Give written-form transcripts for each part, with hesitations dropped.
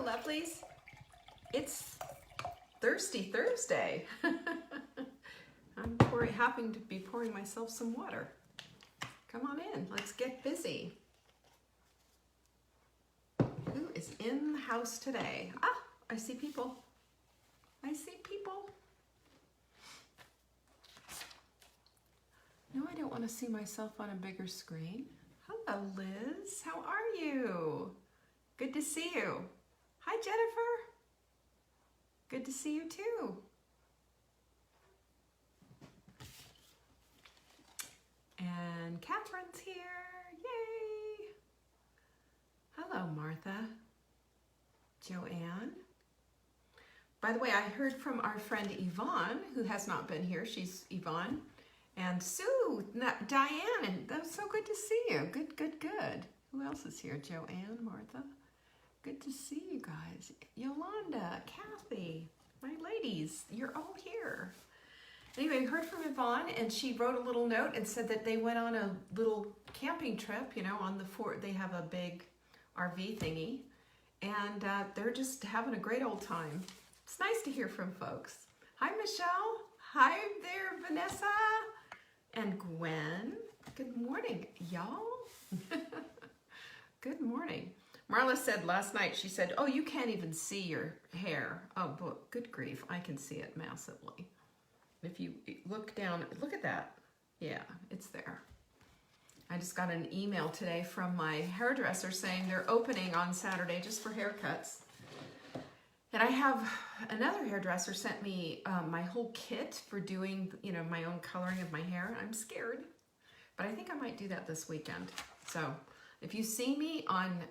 Hello, lovelies. It's Thirsty Thursday. I'm happy to be pouring myself some water. Come on in, let's get busy. Who is in the house today? Ah, I see people. I see people. No, I don't want to see myself on a bigger screen. Hello, Liz. How are you? Good to see you. Hi, Jennifer. Good to see you too. And Catherine's here. Yay. Hello, Martha. Joanne. By the way, I heard from our friend Yvonne, who has not been here. She's Yvonne. And Sue, Diane, and that was so good to see you. Good, good, good. Who else is here? Joanne, Martha. Good to see you guys. Yolanda, Kathy, my ladies, you're all here. Anyway, we heard from Yvonne, and she wrote a little note and said that they went on a little camping trip, you know, on the fort. They have a big RV thingy, and they're just having a great old time. It's nice to hear from folks. Hi, Michelle. Hi there, Vanessa. And Gwen. Good morning, y'all. Good morning. Marla said last night, she said, oh, you can't even see your hair. Oh, but good grief, I can see it massively. If you look down, look at that. Yeah, it's there. I just got an email today from my hairdresser saying they're opening on Saturday just for haircuts. And I have another hairdresser sent me my whole kit for doing, you know, my own coloring of my hair. I'm scared, but I think I might do that this weekend. So if you see me on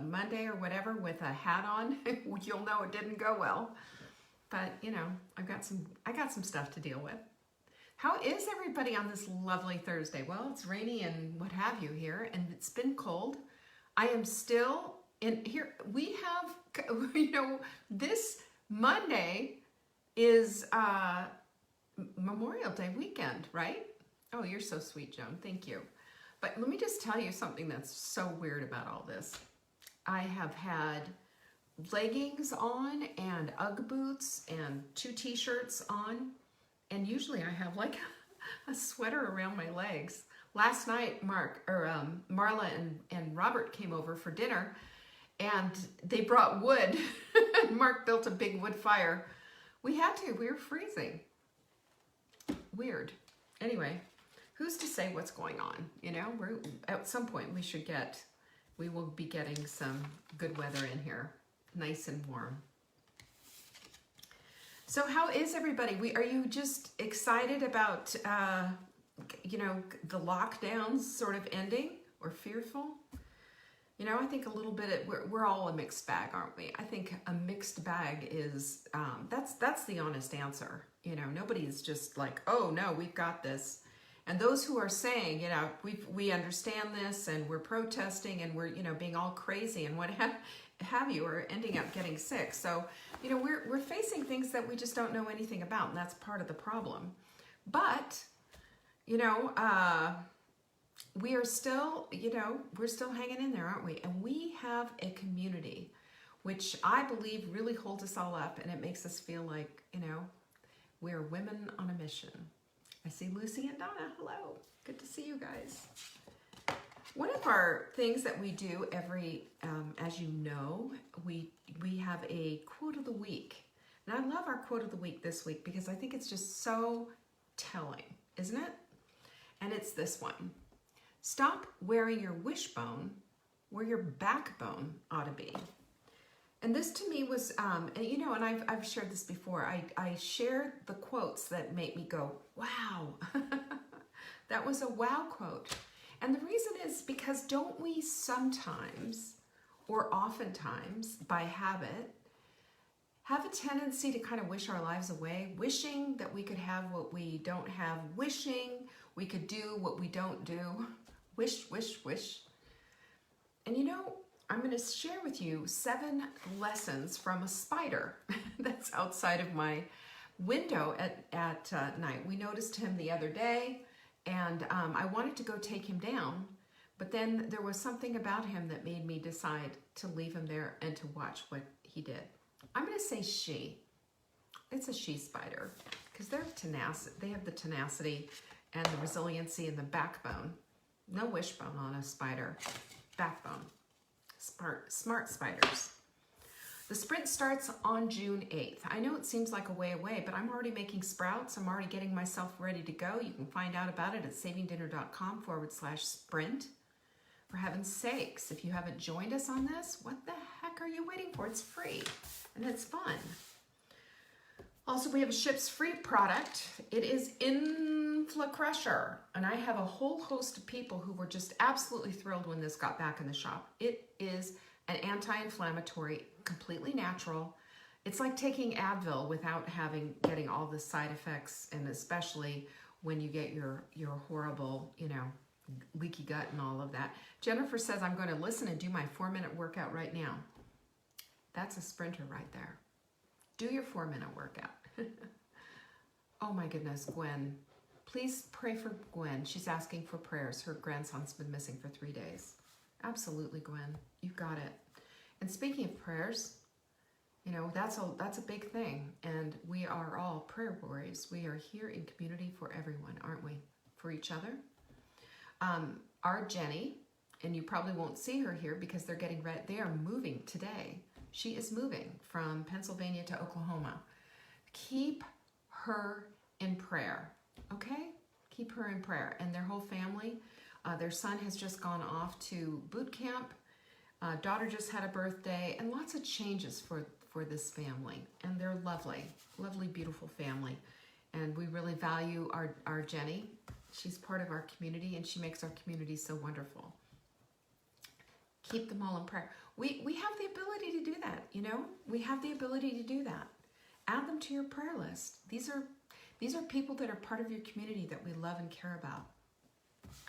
Monday or whatever with a hat on, you'll know it didn't go well. But you know, I got some stuff to deal with. How is everybody on this lovely Thursday? Well, it's rainy and what have you here, and it's been cold. I am still in here. We have, you know, this Monday is Memorial Day weekend, right? Oh, you're so sweet, Joan. Thank you. But let me just tell you something that's so weird about all this. I have had leggings on and Ugg boots and 2 t-shirts on, and usually I have like a sweater around my legs. Last night, Marla and Robert came over for dinner, and they brought wood. Mark built a big wood fire. We had to. We were freezing. Weird. Anyway. Who's to say what's going on? You know, at some point we will be getting some good weather in here, nice and warm. So how is everybody? Are you just excited about, you know, the lockdowns sort of ending, or fearful? You know, I think a little bit, we're all a mixed bag, aren't we? I think a mixed bag is, that's the honest answer. You know, nobody's just like, oh no, we've got this. And those who are saying, you know, we understand this and we're protesting and we're, you know, being all crazy and what have you, or ending up getting sick. So, you know, we're facing things that we just don't know anything about, and that's part of the problem. But, you know, we are still, you know, we're still hanging in there, aren't we? And we have a community, which I believe really holds us all up, and it makes us feel like, you know, we're women on a mission. I see Lucy and Donna. Hello. Good to see you guys. One of our things that we do every, as you know, we have a quote of the week. And I love our quote of the week this week because I think it's just so telling, isn't it? And it's this one. Stop wearing your wishbone where your backbone ought to be. And this to me was, and you know, and I've shared this before, I shared the quotes that make me go, wow, that was a wow quote. And the reason is because don't we sometimes, or oftentimes by habit, have a tendency to kind of wish our lives away, wishing that we could have what we don't have, wishing we could do what we don't do, wish, wish, wish. And you know, I'm going to share with you 7 lessons from a spider that's outside of my window at night. We noticed him the other day, and I wanted to go take him down, But then there was something about him that made me decide to leave him there and to watch what he did. I'm going to say she. It's a she spider because they're tenacious. They have the tenacity and the resiliency and the backbone. No wishbone on a spider. Backbone. Smart spiders. The sprint starts on June 8th. I know it seems like a way away, but I'm already making sprouts. I'm already getting myself ready to go. You can find out about it at savingdinner.com/sprint. For heaven's sakes, if you haven't joined us on this, what the heck are you waiting for? It's free and it's fun. Also, we have a ships free product. It is InflaCrusher, and I have a whole host of people who were just absolutely thrilled when this got back in the shop. It is an anti-inflammatory, completely natural. It's like taking Advil without getting all the side effects, and especially when you get your horrible, leaky gut and all of that. Jennifer says, I'm going to listen and do my 4-minute workout right now. That's a sprinter right there. Do your 4-minute workout. Oh my goodness, Gwen. Please pray for Gwen. She's asking for prayers. Her grandson's been missing for 3 days. Absolutely, Gwen. You got it. And speaking of prayers, that's a big thing. And we are all prayer warriors. We are here in community for everyone, aren't we? For each other. Our Jenny, and you probably won't see her here because they're getting ready. They are moving today. She is moving from Pennsylvania to Oklahoma. Keep her in prayer, okay? Keep her in prayer. And their whole family, their son has just gone off to boot camp. Daughter just had a birthday, and lots of changes for this family. And they're lovely, lovely, beautiful family. And we really value our Jenny. She's part of our community, and she makes our community so wonderful. Keep them all in prayer. We have the ability to do that, We have the ability to do that. Add them to your prayer list. These are people that are part of your community that we love and care about.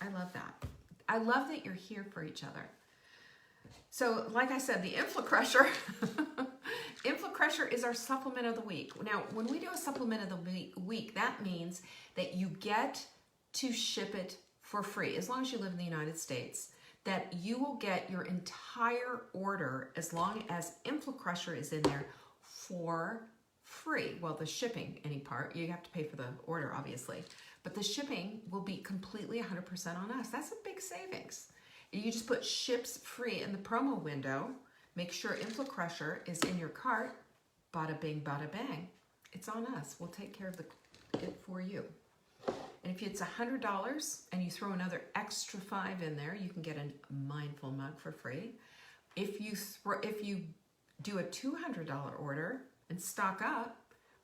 I love that. I love that you're here for each other. So, like I said, the InflaCrusher, InflaCrusher is our supplement of the week. Now, when we do a supplement of the week, that means that you get to ship it for free, as long as you live in the United States, that you will get your entire order as long as InflaCrusher is in there for free. Well, the shipping, any part, you have to pay for the order, obviously, but the shipping will be completely 100% on us. That's a big savings. You just put ships free in the promo window. Make sure InflaCrusher is in your cart. Bada bing, bada bang. It's on us. We'll take care of it for you. And if it's $100 and you throw another extra $5 in there, you can get a mindful mug for free. If you do a $200 order and stock up,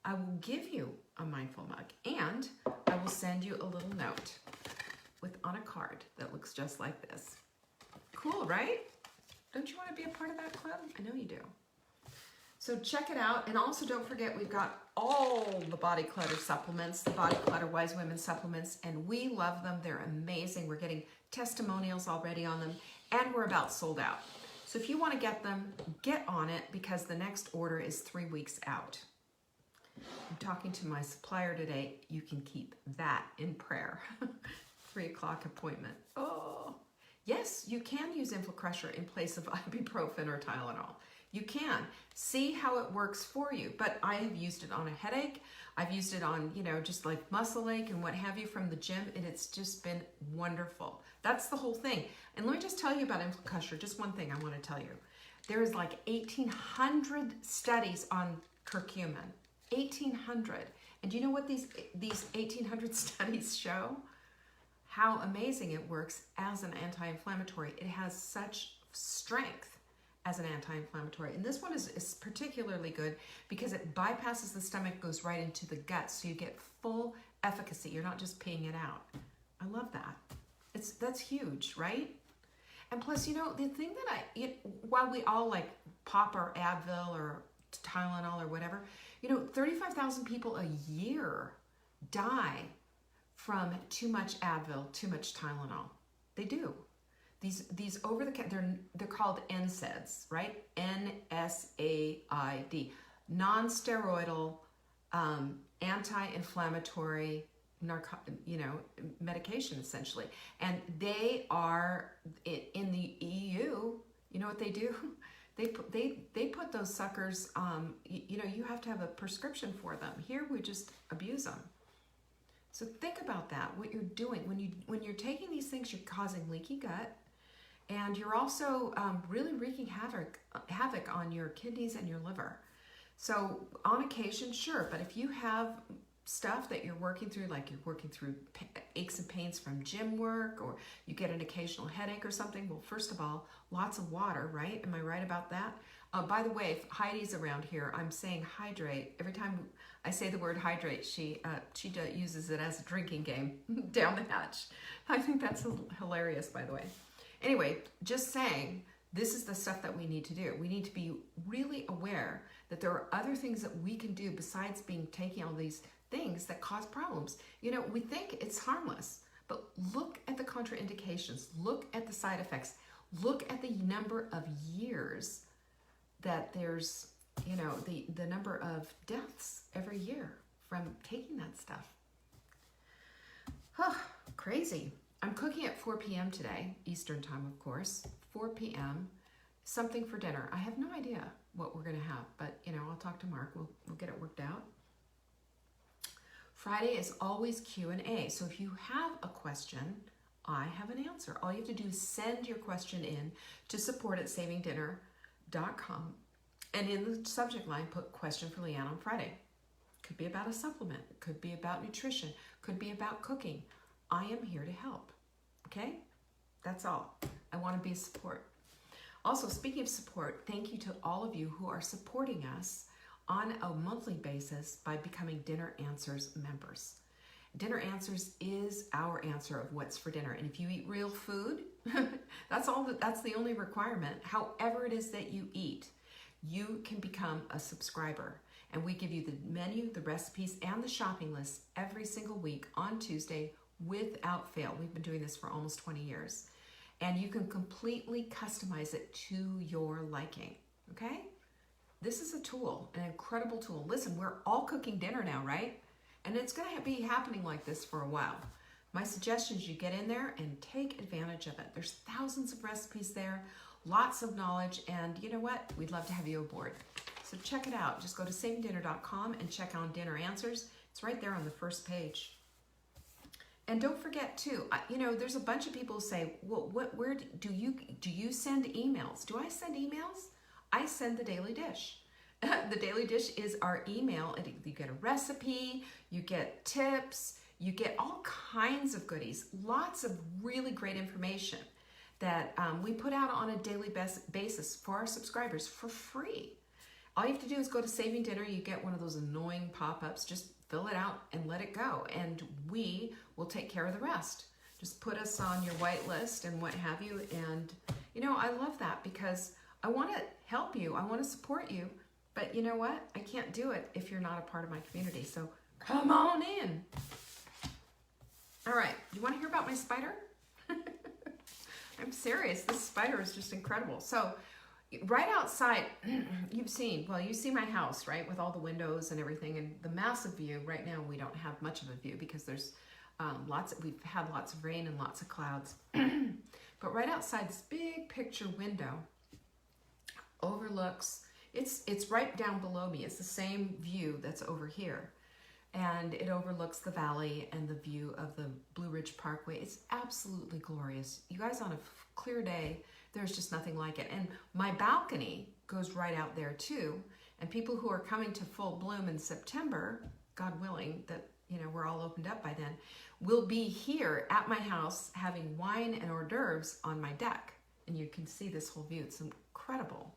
I will give you a mindful mug, and I will send you a little note on a card that looks just like this. Cool, right? Don't you want to be a part of that club? I know you do. So check it out. And also don't forget, we've got all the Body Clutter supplements, the Body Clutter Wise Women supplements, and we love them. They're amazing. We're getting testimonials already on them, and we're about sold out. So if you want to get them, get on it, because the next order is 3 weeks out. I'm talking to my supplier today. You can keep that in prayer. 3 o'clock appointment. Oh, yes, you can use InflaCrusher in place of ibuprofen or Tylenol. You can. See how it works for you. But I have used it on a headache. I've used it on, just like muscle ache and what have you from the gym, and it's just been wonderful. That's the whole thing. And let me just tell you about InflaCrusher. Just one thing I want to tell you. There is like 1,800 studies on curcumin. 1,800. And do you know what these 1,800 studies show? How amazing it works as an anti-inflammatory. It has such strength as an anti-inflammatory. And this one is particularly good because it bypasses the stomach, goes right into the gut, so you get full efficacy. You're not just peeing it out. I love that. That's huge, right? And plus, the thing that while we all like pop our Advil or Tylenol or whatever, 35,000 people a year die from too much Advil, too much Tylenol. They do. These over the they're called NSAIDs, right? NSAID, non-steroidal anti-inflammatory medication essentially. And they are in the EU. You know what they do? They put those suckers. You have to have a prescription for them. Here we just abuse them. So think about that. What you're doing when you're taking these things, you're causing leaky gut, and you're also really wreaking havoc on your kidneys and your liver. So on occasion, sure, but if you have stuff that you're working through, like you're working through aches and pains from gym work, or you get an occasional headache or something, well, first of all, lots of water, right? Am I right about that? By the way, if Heidi's around here, I'm saying hydrate. Every time I say the word hydrate, she uses it as a drinking game down the hatch. I think that's hilarious, by the way. Anyway, just saying, this is the stuff that we need to do. We need to be really aware that there are other things that we can do besides taking all these things that cause problems. We think it's harmless, but look at the contraindications, look at the side effects, look at the number of years that there's, the number of deaths every year from taking that stuff. Oh, crazy. I'm cooking at 4 p.m. today, Eastern time, of course, 4 p.m., something for dinner. I have no idea what we're going to have, but, I'll talk to Mark. We'll get it worked out. Friday is always Q&A. So if you have a question, I have an answer. All you have to do is send your question in to support@savingdinner.com. And in the subject line, put question for Leanne on Friday. Could be about a supplement. Could be about nutrition. Could be about cooking. I am here to help. Okay? That's all. I want to be a support. Also, speaking of support, thank you to all of you who are supporting us on a monthly basis by becoming Dinner Answers members. Dinner Answers is our answer of what's for dinner. And if you eat real food, that's the only requirement. However it is that you eat, you can become a subscriber. And we give you the menu, the recipes, and the shopping list every single week on Tuesday without fail. We've been doing this for almost 20 years. And you can completely customize it to your liking, okay? This is a tool, an incredible tool. Listen, we're all cooking dinner now, right? And it's going to be happening like this for a while. My suggestion is you get in there and take advantage of it. There's thousands of recipes there, lots of knowledge, and you know what? We'd love to have you aboard. So check it out. Just go to savingdinner.com and check on Dinner Answers. It's right there on the first page. And don't forget too, there's a bunch of people who say, well, where do you send emails? Do I send emails? I send the Daily Dish. The Daily Dish is our email. You get a recipe, you get tips, you get all kinds of goodies, lots of really great information that we put out on a daily basis for our subscribers for free. All you have to do is go to Saving Dinner. You get one of those annoying pop-ups. Just fill it out and let it go, and we will take care of the rest. Just put us on your white list and what have you. And, I love that because I want to help you. I want to support you. But you know what? I can't do it if you're not a part of my community. So come on in. All right. You want to hear about my spider? I'm serious. This spider is just incredible. So right outside, you see my house, right? With all the windows and everything and the massive view. Right now, we don't have much of a view because there's we've had lots of rain and lots of clouds. But right outside this big picture window overlooks, it's right down below me. It's the same view that's over here. And it overlooks the valley and the view of the Blue Ridge Parkway. It's absolutely glorious. You guys, on a clear day, there's just nothing like it. And my balcony goes right out there too. And people who are coming to full bloom in September, God willing, that we're all opened up by then, will be here at my house having wine and hors d'oeuvres on my deck. And you can see this whole view. It's incredible.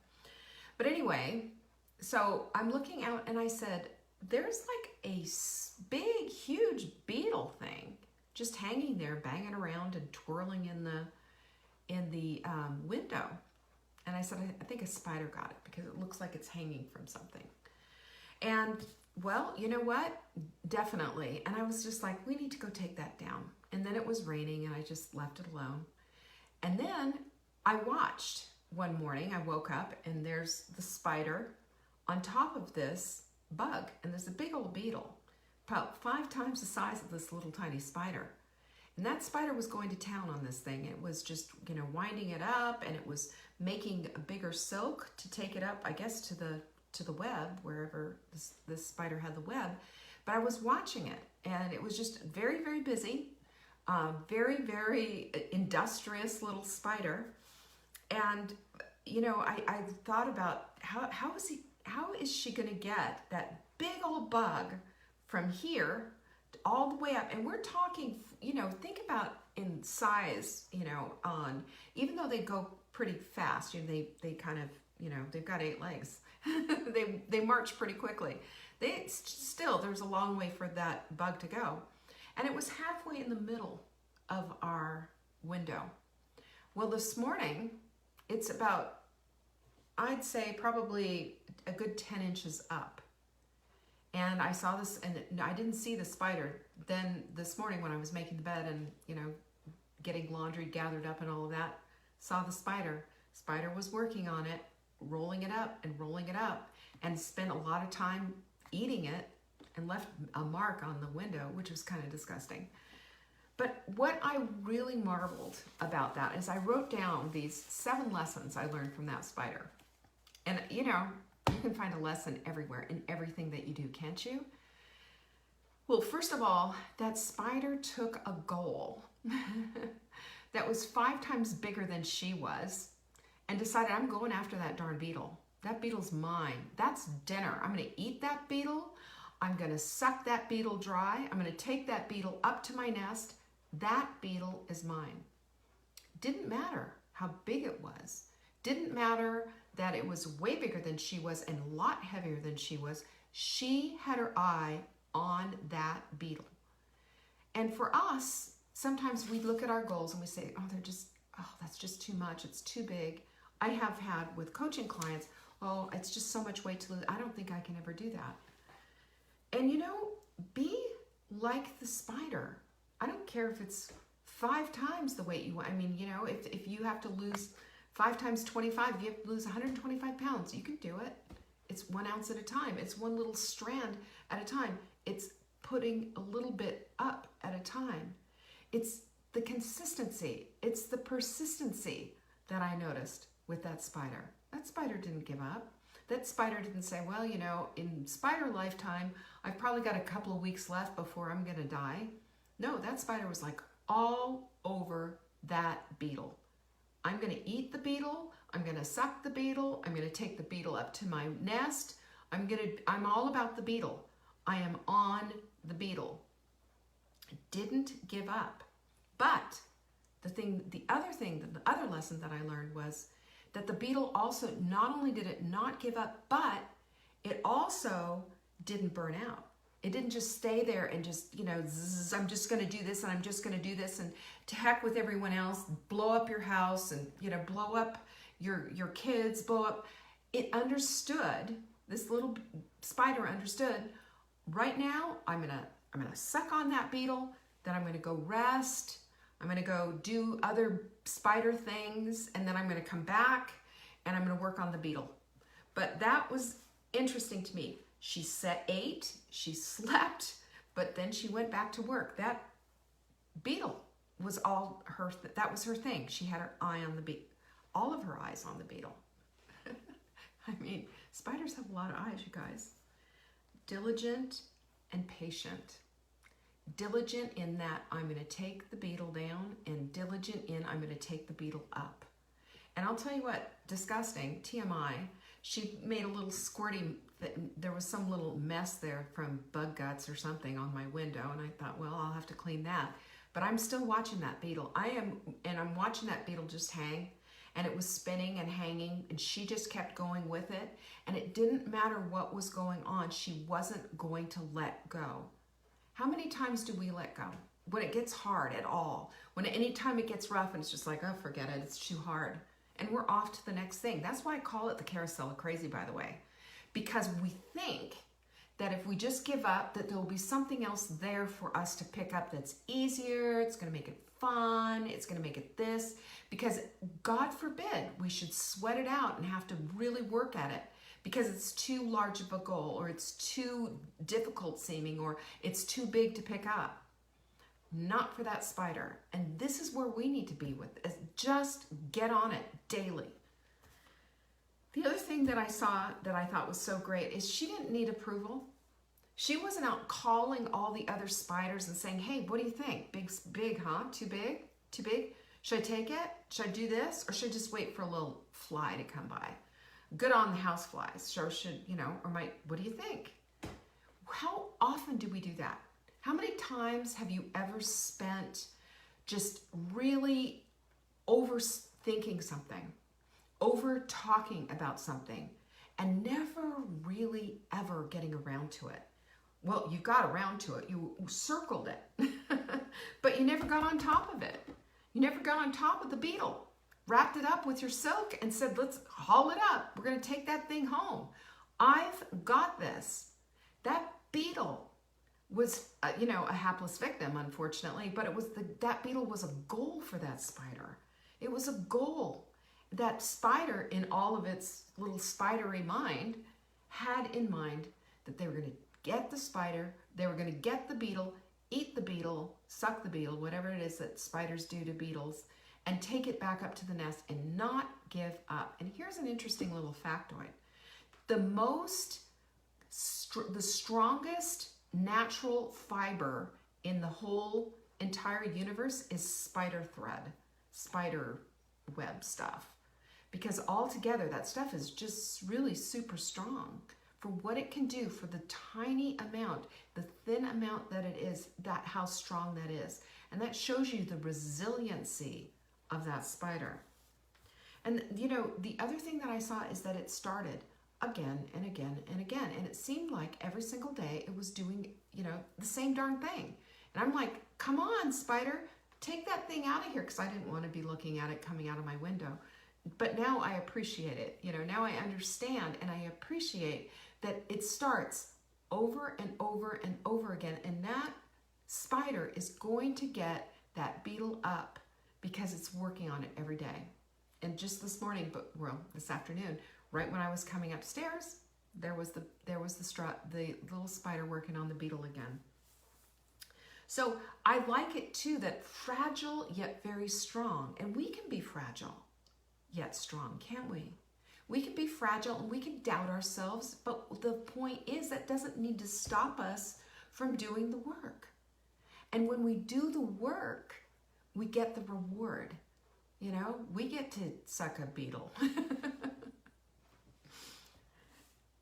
But anyway, so I'm looking out and I said, there's like a big, huge beetle thing just hanging there, banging around and twirling in the window. And I said, I think a spider got it because it looks like it's hanging from something. And well, you know what? Definitely. And I was just like, we need to go take that down. And then it was raining and I just left it alone. And then I watched one morning. I woke up and there's the spider on top of this bug. And there's a big old beetle about 5 times the size of this little tiny spider. And that spider was going to town on this thing. It was just, you know, winding it up, and it was making a bigger silk to take it up, I guess, to the web, wherever this spider had the web. But I was watching it, and it was just very, very busy, very, very industrious little spider. And, you know, I thought about how is she going to get that big old bug from here all the way up? And we're talking, you know, think about in size, you know, even though they go pretty fast, you know, they kind of, you know, they've got 8 legs. they march pretty quickly. There's a long way for that bug to go. And it was halfway in the middle of our window. Well, this morning, it's about, I'd say probably a good 10 inches up. And I saw this, and I didn't see the spider. Then this morning when I was making the bed and, you know, getting laundry gathered up and all of that, saw the spider. Spider was working on it, rolling it up, and spent a lot of time eating it and left a mark on the window, which was kind of disgusting. But what I really marveled about that is I wrote down these 7 lessons I learned from that spider. And, you know, you can find a lesson everywhere in everything that you do, can't you? Well, first of all, that spider took a goal that was 5 times bigger than she was and decided, I'm going after that darn beetle. That beetle's mine. That's dinner. I'm going to eat that beetle. I'm going to suck that beetle dry. I'm going to take that beetle up to my nest. That beetle is mine. Didn't matter how big it was. Didn't matter that it was way bigger than she was and a lot heavier than she was. She had her eye on that beetle. And for us, sometimes we look at our goals and we say, that's just too much. It's too big. I have had with coaching clients, it's just so much weight to lose. I don't think I can ever do that. And you know, be like the spider. I don't care if it's 5 times the weight you want. I mean, you know, if you have to lose 5 times 25, if you have to lose 125 pounds, you can do it. It's 1 ounce at a time. It's one little strand at a time. It's putting a little bit up at a time. It's the consistency. It's the persistency that I noticed with that spider. That spider didn't give up. That spider didn't say, well, you know, in spider lifetime, I've probably got a couple of weeks left before I'm going to die. No, that spider was like all over that beetle. I'm going to eat the beetle. I'm going to suck the beetle. I'm going to take the beetle up to my nest. I'm all about the beetle. I am on the beetle. Didn't give up. But the other lesson that I learned was that the beetle also, not only did it not give up, but it also didn't burn out. It didn't just stay there and just, you know, I'm just going to do this and I'm just going to do this and to heck with everyone else, blow up your house and, you know, blow up your kids, blow up. It understood, this little spider understood, right now I'm going to suck on that beetle, then I'm going to go rest, I'm going to go do other spider things, and then I'm going to come back and I'm going to work on the beetle. But that was interesting to me. She ate, she slept, but then she went back to work. That beetle was all her, that was her thing. She had her eye on the beetle, all of her eyes on the beetle. I mean, spiders have a lot of eyes, you guys. Diligent and patient. Diligent in that I'm going to take the beetle down, and diligent in I'm going to take the beetle up. And I'll tell you what, disgusting, TMI, she made a little squirty, there was some little mess there from bug guts or something on my window, and I thought, well, I'll have to clean that. But I'm still watching that beetle. I'm watching that beetle just hang, and it was spinning and hanging, and she just kept going with it, and it didn't matter what was going on. She wasn't going to let go. How many times do we let go? When it gets hard at all. When anytime it gets rough and it's just like, oh, forget it, it's too hard. And we're off to the next thing. That's why I call it the carousel of crazy, by the way. Because we think that if we just give up, that there will be something else there for us to pick up that's easier, it's going to make it fun, it's going to make it this. Because God forbid we should sweat it out and have to really work at it. because it's too large of a goal, or it's too difficult seeming, or it's too big to pick up. Not for that spider. And this is where we need to be with it. Just get on it daily. The other thing that I saw that I thought was so great is she didn't need approval. She wasn't out calling all the other spiders and saying, hey, what do you think? Big, huh? Too big? Too big? Should I take it? Should I do this? Or should I just wait for a little fly to come by? Good on the house flies. Or should, what do you think? How often do we do that? How many times have you ever spent just really overthinking something, over talking about something, and never really ever getting around to it? Well, you got around to it. You circled it, but you never got on top of it. You never got on top of the beetle, wrapped it up with your silk and said, let's haul it up. We're going to take that thing home. I've got this. That beetle was, a hapless victim, unfortunately, but that beetle was a goal for that spider. It was a goal. That spider, in all of its little spidery mind, had in mind that they were going to get the spider, they were going to get the beetle, eat the beetle, suck the beetle, whatever it is that spiders do to beetles, and take it back up to the nest and not give up. And here's an interesting little factoid. The strongest natural fiber in the whole entire universe is spider thread, spider web stuff. Because altogether, that stuff is just really super strong for what it can do, for the tiny amount, the thin amount that it is, that how strong that is. And that shows you the resiliency of that spider. And the other thing that I saw is that it started again and again and again. And it seemed like every single day it was doing, the same darn thing. And I'm like, come on, spider, take that thing out of here, because I didn't want to be looking at it coming out of my window. But now I appreciate it. Now I understand, and I appreciate that it starts over and over and over again. And that spider is going to get that beetle up because it's working on it every day. And just this morning, this afternoon, right when I was coming upstairs, there was the little spider working on the beetle again. So I like it too, that fragile yet very strong. And we can be fragile yet strong, can't we? We can be fragile and we can doubt ourselves, but the point is that doesn't need to stop us from doing the work. And when we do the work, we get the reward. We get to suck a beetle.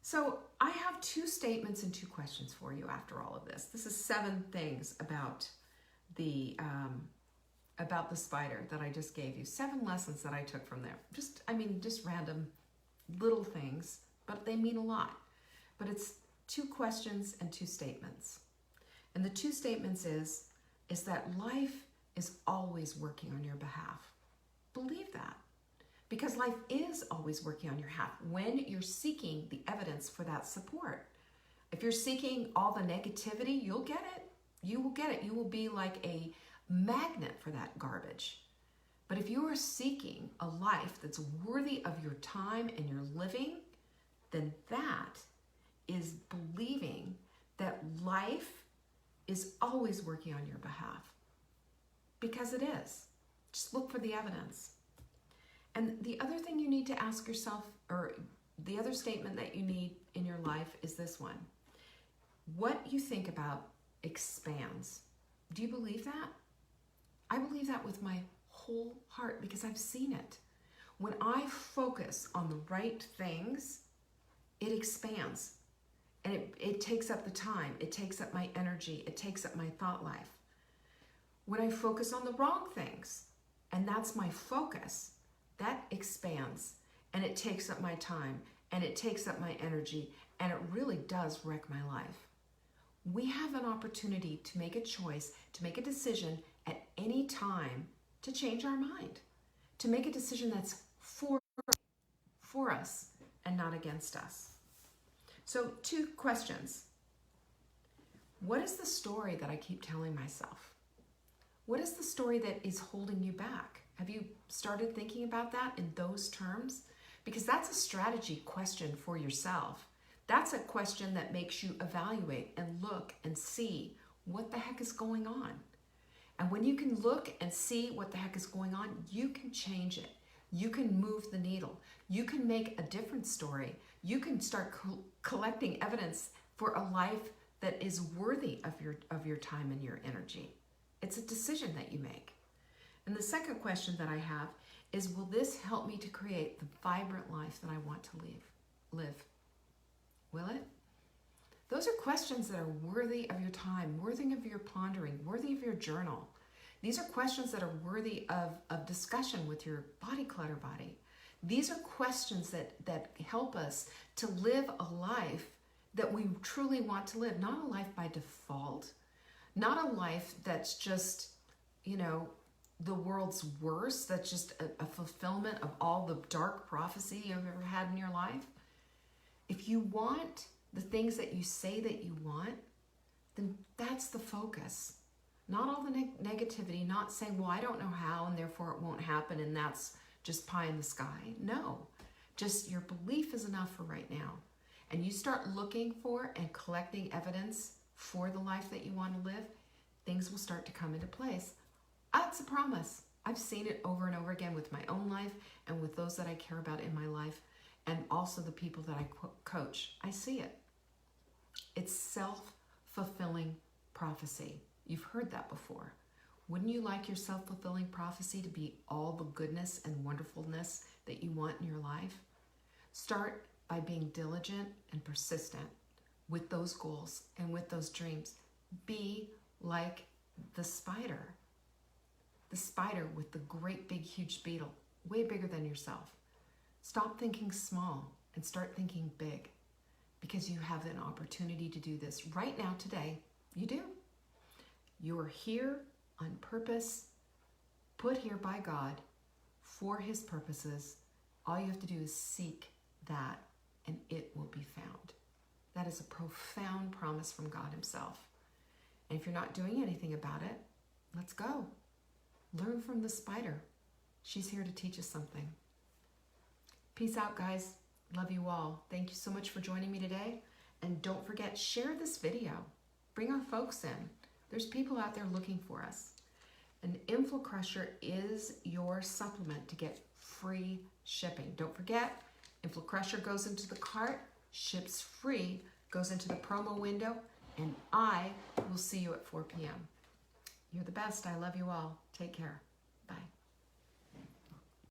So I have 2 statements and 2 questions for you after all of this. This is 7 things about the spider that I just gave you. 7 lessons that I took from there. Just random little things, but they mean a lot. But it's 2 questions and 2 statements. And the 2 statements is that life is always working on your behalf. Believe that. Because life is always working on your behalf when you're seeking the evidence for that support. If you're seeking all the negativity, you'll get it. You will get it. You will be like a magnet for that garbage. But if you are seeking a life that's worthy of your time and your living, then that is believing that life is always working on your behalf. Because it is. Just look for the evidence. And the other thing you need to ask yourself, or the other statement that you need in your life, is this one. What you think about expands. Do you believe that? I believe that with my whole heart because I've seen it. When I focus on the right things, it expands. And it takes up the time. It takes up my energy. It takes up my thought life. When I focus on the wrong things, and that's my focus, that expands. And it takes up my time. And it takes up my energy. And it really does wreck my life. We have an opportunity to make a choice, to make a decision at any time to change our mind, to make a decision that's for us and not against us. So 2 questions. What is the story that I keep telling myself? What is the story that is holding you back? Have you started thinking about that in those terms? Because that's a strategy question for yourself. That's a question that makes you evaluate and look and see what the heck is going on. And when you can look and see what the heck is going on, you can change it. You can move the needle. You can make a different story. You can start collecting evidence for a life that is worthy of your time and your energy. It's a decision that you make. And the second question that I have is, will this help me to create the vibrant life that I want to live? Will it? Those are questions that are worthy of your time, worthy of your pondering, worthy of your journal. These are questions that are worthy of discussion with your body clutter buddy. These are questions that help us to live a life that we truly want to live, not a life by default, not a life that's just, the world's worst, that's just a fulfillment of all the dark prophecy you've ever had in your life. If you want the things that you say that you want, then that's the focus. Not all the negativity, not saying, well, I don't know how and therefore it won't happen and that's just pie in the sky. No, just your belief is enough for right now. And you start looking for and collecting evidence for the life that you want to live, things will start to come into place. That's a promise. I've seen it over and over again with my own life and with those that I care about in my life, and also the people that I coach. I see it. It's self-fulfilling prophecy. You've heard that before. Wouldn't you like your self-fulfilling prophecy to be all the goodness and wonderfulness that you want in your life? Start by being diligent and persistent with those goals and with those dreams. Be like the spider with the great big huge beetle, way bigger than yourself. Stop thinking small and start thinking big, because you have an opportunity to do this right now, today. You do. You're here on purpose, put here by God for His purposes. All you have to do is seek that and it will be found. That is a profound promise from God Himself. And if you're not doing anything about it, let's go. Learn from the spider. She's here to teach us something. Peace out, guys. Love you all. Thank you so much for joining me today. And don't forget, share this video. Bring our folks in. There's people out there looking for us. An InfloCrusher is your supplement to get free shipping. Don't forget, InfloCrusher goes into the cart, ships free, goes into the promo window, and I will see you at 4 p.m. You're the best. I love you all. Take care. Bye.